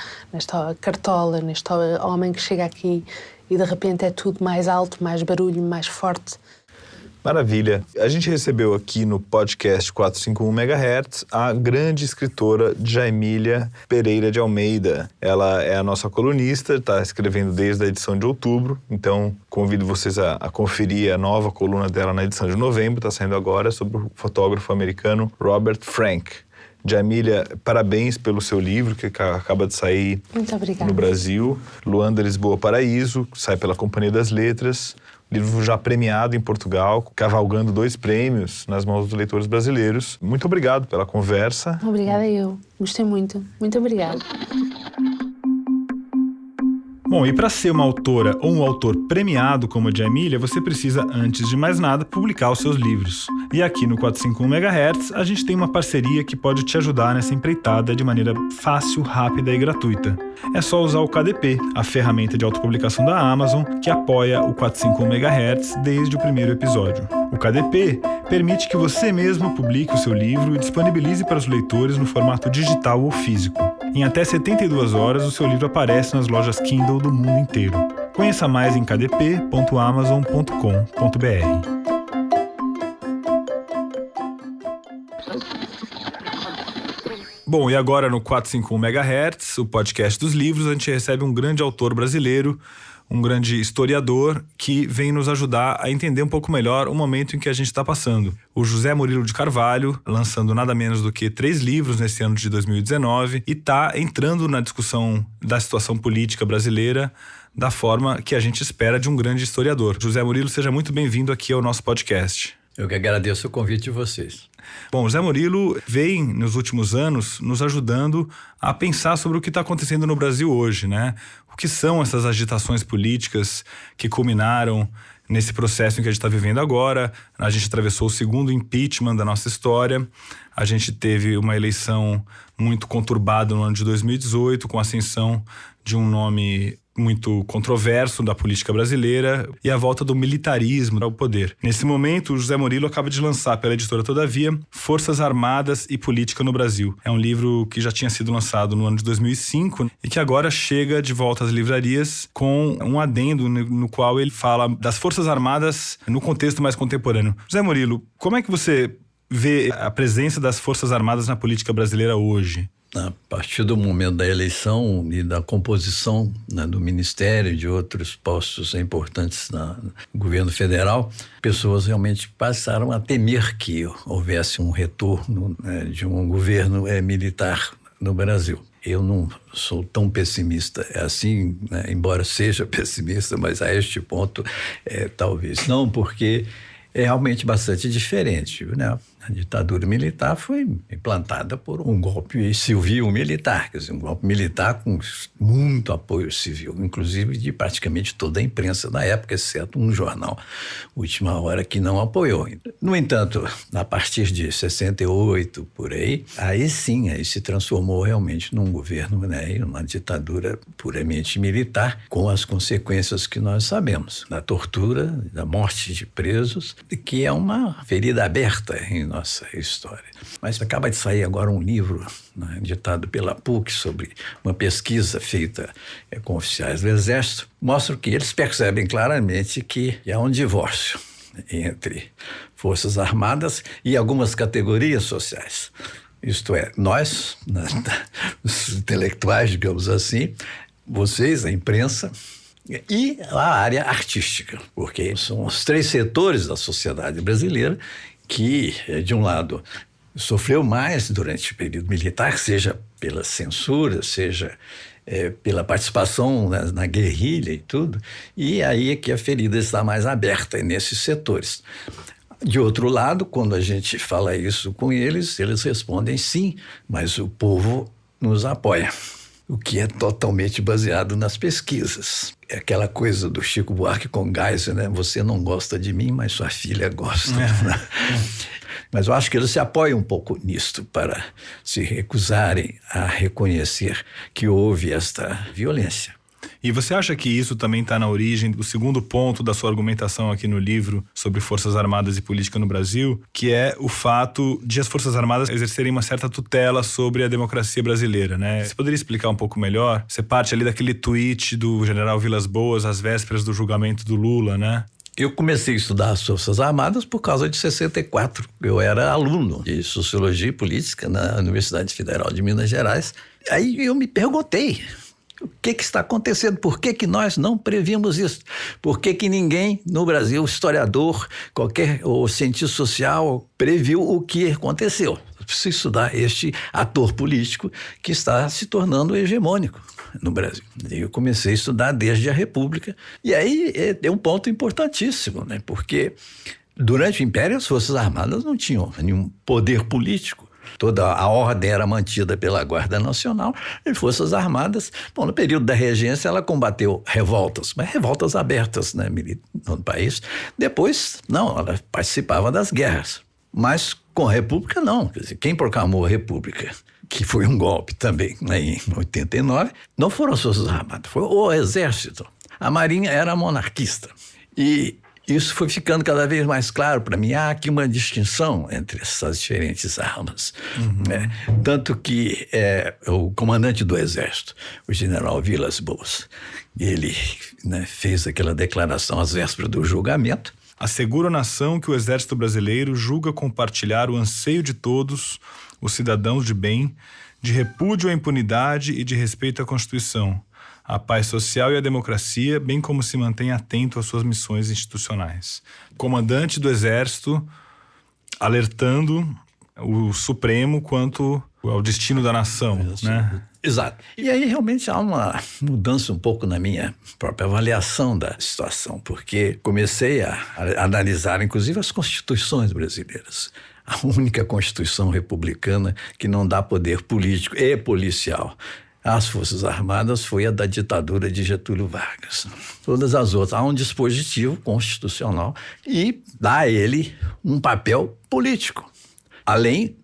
cartola, neste homem que chega aqui e de repente é tudo mais alto, mais barulho, mais forte. Maravilha. A gente recebeu aqui no podcast 451 MHz a grande escritora Jaimília Pereira de Almeida. Ela é a nossa colunista, está escrevendo desde a edição de outubro, então convido vocês a conferir a nova coluna dela na edição de novembro, está saindo agora, sobre o fotógrafo americano Robert Frank. Jaimília, parabéns pelo seu livro, que acaba de sair no Brasil. Luanda, Lisboa, Paraíso, sai pela Companhia das Letras. Livro já premiado em Portugal, cavalgando 2 prêmios nas mãos dos leitores brasileiros. Muito obrigado pela conversa. Obrigada eu. Gostei muito. Muito obrigada. Bom, e para ser uma autora ou um autor premiado como a Jaimília, você precisa, antes de mais nada, publicar os seus livros. E aqui no 451 MHz, a gente tem uma parceria que pode te ajudar nessa empreitada de maneira fácil, rápida e gratuita. É só usar o KDP, a ferramenta de autopublicação da Amazon, que apoia o 451 MHz desde o primeiro episódio. O KDP permite que você mesmo publique o seu livro e disponibilize para os leitores no formato digital ou físico. Em até 72 horas, o seu livro aparece nas lojas Kindle do mundo inteiro. Conheça mais em kdp.amazon.com.br. Bom, e agora no 451 MHz, o podcast dos livros, a gente recebe um grande autor brasileiro, um grande historiador que vem nos ajudar a entender um pouco melhor o momento em que a gente está passando. O José Murilo de Carvalho, lançando nada menos do que 3 livros nesse ano de 2019 e está entrando na discussão da situação política brasileira da forma que a gente espera de um grande historiador. José Murilo, seja muito bem-vindo aqui ao nosso podcast. Eu que agradeço o convite de vocês. Bom, o José Murilo vem, nos últimos anos, nos ajudando a pensar sobre o que está acontecendo no Brasil hoje, né? O que são essas agitações políticas que culminaram nesse processo em que a gente está vivendo agora. A gente atravessou o 2º impeachment da nossa história. A gente teve uma eleição muito conturbada no ano de 2018, com a ascensão de um nome muito controverso da política brasileira e a volta do militarismo ao poder. Nesse momento, o José Murilo acaba de lançar pela editora Todavia Forças Armadas e Política no Brasil. É um livro que já tinha sido lançado no ano de 2005 e que agora chega de volta às livrarias com um adendo no qual ele fala das Forças Armadas no contexto mais contemporâneo. José Murilo, como é que você vê a presença das Forças Armadas na política brasileira hoje? A partir do momento da eleição e da composição, né, do Ministério e de outros postos importantes no governo federal, pessoas realmente passaram a temer que houvesse um retorno, né, de um governo militar no Brasil. Eu não sou tão pessimista assim, né, embora seja pessimista, mas a este ponto talvez não, porque é realmente bastante diferente, né? A ditadura militar foi implantada por um golpe civil-militar, quer dizer, um golpe militar com muito apoio civil, inclusive de praticamente toda a imprensa da época, exceto um jornal Última Hora que não apoiou. No entanto, a partir de 68, por aí sim, se transformou realmente num governo, né, uma ditadura puramente militar, com as consequências que nós sabemos, da tortura, da morte de presos, que é uma ferida aberta em nossa história. Mas acaba de sair agora um livro, né, editado pela PUC, sobre uma pesquisa feita com oficiais do Exército, mostra que eles percebem claramente que há um divórcio entre Forças Armadas e algumas categorias sociais. Isto é, nós, os intelectuais, digamos assim, vocês, a imprensa, e a área artística, porque são os 3 setores da sociedade brasileira que, de um lado, sofreu mais durante o período militar, seja pela censura, seja pela participação na guerrilha e tudo, e aí é que a ferida está mais aberta nesses setores. De outro lado, quando a gente fala isso com eles respondem sim, mas o povo nos apoia. O que é totalmente baseado nas pesquisas. É aquela coisa do Chico Buarque com Geisel, né? Você não gosta de mim, mas sua filha gosta. Né? Mas eu acho que eles se apoiam um pouco nisto para se recusarem a reconhecer que houve esta violência. E você acha que isso também está na origem do segundo ponto da sua argumentação aqui no livro sobre Forças Armadas e política no Brasil, que é o fato de as Forças Armadas exercerem uma certa tutela sobre a democracia brasileira, né? Você poderia explicar um pouco melhor? Você parte ali daquele tweet do general Vilas Boas às vésperas do julgamento do Lula, né? Eu comecei a estudar as Forças Armadas por causa de 64. Eu era aluno de Sociologia e Política na Universidade Federal de Minas Gerais. Aí eu me perguntei, o que está acontecendo? Por que nós não previmos isso? Por que ninguém no Brasil, historiador, ou cientista social, previu o que aconteceu? Eu preciso estudar este ator político que está se tornando hegemônico no Brasil. Eu comecei a estudar desde a República. E aí é um ponto importantíssimo, né? Porque durante o Império as Forças Armadas não tinham nenhum poder político. Toda a ordem era mantida pela Guarda Nacional e Forças Armadas. Bom, no período da regência ela combateu revoltas, mas revoltas abertas, né, no país. Depois, não, ela participava das guerras. Mas com a República, não. Quer dizer, quem proclamou a República, que foi um golpe também, né, em 89, não foram as Forças Armadas, foi o Exército. A Marinha era monarquista. E isso foi ficando cada vez mais claro para mim. Há aqui uma distinção entre essas diferentes armas. Né? Tanto que o comandante do Exército, o general Vilas Boas, ele, né, fez aquela declaração às vésperas do julgamento. Asseguro à nação que o Exército Brasileiro julga compartilhar o anseio de todos os cidadãos de bem, de repúdio à impunidade e de respeito à Constituição, a paz social e a democracia, bem como se mantém atento às suas missões institucionais. Comandante do Exército alertando o Supremo quanto ao destino da nação, né? Exato. E aí realmente há uma mudança um pouco na minha própria avaliação da situação, porque comecei a analisar, inclusive, as constituições brasileiras. A única Constituição republicana que não dá poder político e policial às Forças Armadas foi a da ditadura de Getúlio Vargas. Todas as outras, há um dispositivo constitucional e dá a ele um papel político. Além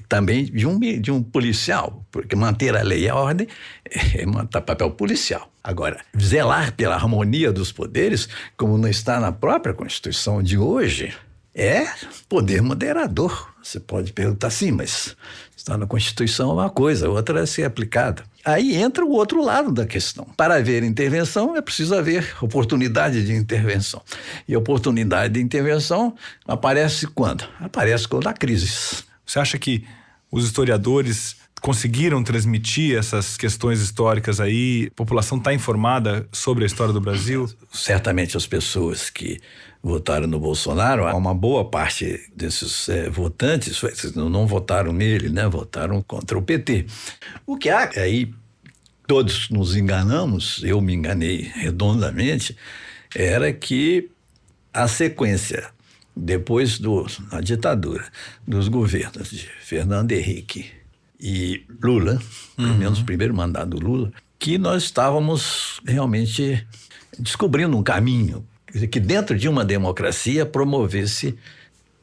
também de um policial, porque manter a lei e a ordem é papel policial. Agora, zelar pela harmonia dos poderes, como não está na própria Constituição de hoje, é poder moderador. Você pode perguntar, sim, mas está na Constituição uma coisa, outra é ser aplicada. Aí entra o outro lado da questão. Para haver intervenção, é preciso haver oportunidade de intervenção. E a oportunidade de intervenção aparece quando? Aparece quando há crises. Você acha que os historiadores conseguiram transmitir essas questões históricas aí? A população está informada sobre a história do Brasil? Certamente as pessoas que votaram no Bolsonaro, uma boa parte desses votantes não votaram nele, né? Votaram contra o PT. O que há aí, todos nos enganamos, eu me enganei redondamente, era que a sequência depois da ditadura, dos governos de Fernando Henrique e Lula, pelo menos o primeiro mandato do Lula, que nós estávamos realmente descobrindo um caminho, quer dizer, que dentro de uma democracia promovesse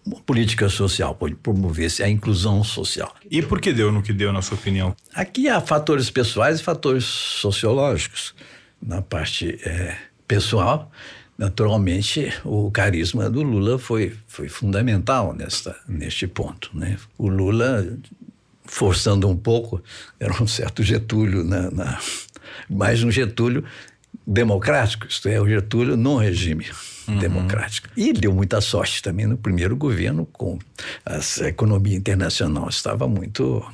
uma política social, promovesse a inclusão social. E por que deu no que deu, na sua opinião? Aqui há fatores pessoais e fatores sociológicos. Na parte pessoal, naturalmente, o carisma do Lula foi fundamental neste ponto, né? O Lula, forçando um pouco, era um certo Getúlio, mais um Getúlio democrático, isto é, o Getúlio no regime democrático. E deu muita sorte também no primeiro governo, com a economia internacional estava muito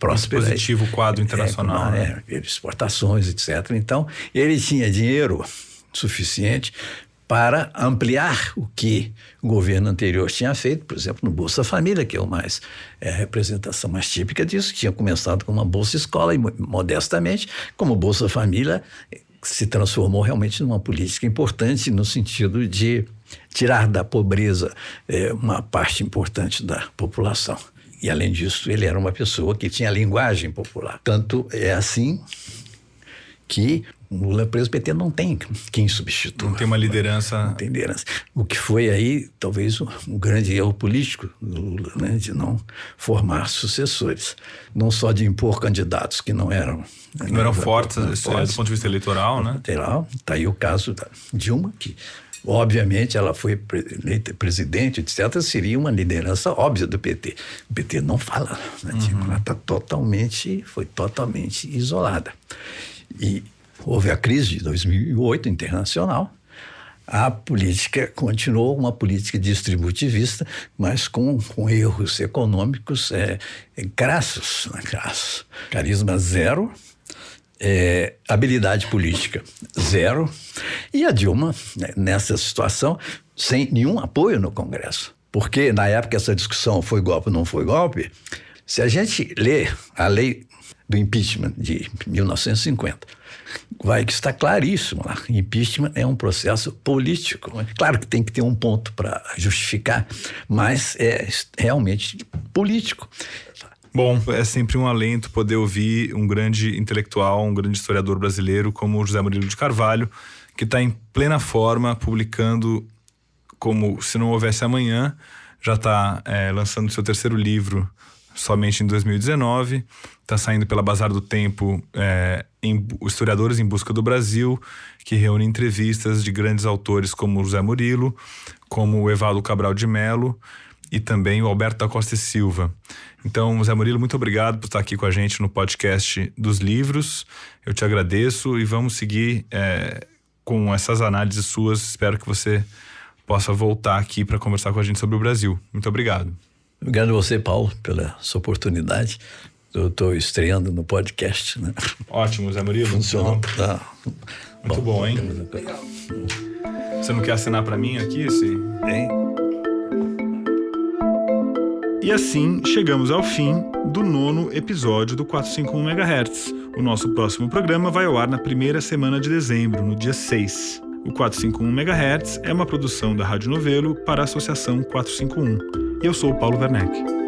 próspera. Muito positivo o quadro internacional. Exportações, etc. Então, ele tinha dinheiro suficiente para ampliar o que o governo anterior tinha feito, por exemplo, no Bolsa Família, que é a representação mais típica disso, tinha começado com uma Bolsa Escola e, modestamente, como Bolsa Família, se transformou realmente numa política importante no sentido de tirar da pobreza uma parte importante da população. E, além disso, ele era uma pessoa que tinha linguagem popular. Tanto é assim que o Lula preso, o PT não tem quem substitua. Não tem uma liderança. Não tem liderança. O que foi aí, talvez, um grande erro político do Lula, né? De não formar sucessores. Não só de impor candidatos que não eram fortes do ponto de vista eleitoral, né? Está aí o caso da Dilma, que obviamente ela foi eleita presidente, etc., seria uma liderança óbvia do PT. O PT não fala, né? Ela foi totalmente isolada. E houve a crise de 2008 internacional. A política continuou uma política distributivista, mas com erros econômicos crassos. Carisma zero, habilidade política zero. E a Dilma, nessa situação, sem nenhum apoio no Congresso. Porque, na época, essa discussão foi golpe ou não foi golpe, se a gente lê a lei do impeachment de 1950, vai que está claríssimo lá. Impeachment é um processo político. Claro que tem que ter um ponto para justificar, mas é realmente político. Bom, é sempre um alento poder ouvir um grande intelectual, um grande historiador brasileiro como o José Murilo de Carvalho, que está em plena forma, publicando como se não houvesse amanhã, já está lançando seu terceiro livro somente em 2019, está saindo pela Bazar do Tempo, Historiadores em Busca do Brasil, que reúne entrevistas de grandes autores como o José Murilo, como o Evaldo Cabral de Mello e também o Alberto da Costa e Silva. Então, José Murilo, muito obrigado por estar aqui com a gente no podcast dos livros. Eu te agradeço e vamos seguir com essas análises suas. Espero que você possa voltar aqui para conversar com a gente sobre o Brasil. Muito obrigado. Obrigado a você, Paulo, pela sua oportunidade. Eu estou estreando no podcast, né? Ótimo, Zé Murilo. Funcionou. Tá. Muito bom, hein? Legal. Você não quer assinar para mim aqui Hein? E assim chegamos ao fim do 9º episódio do 451 MHz. O nosso próximo programa vai ao ar na primeira semana de dezembro, no dia 6. O 451 MHz é uma produção da Rádio Novelo para a Associação 451. E eu sou o Paulo Werneck.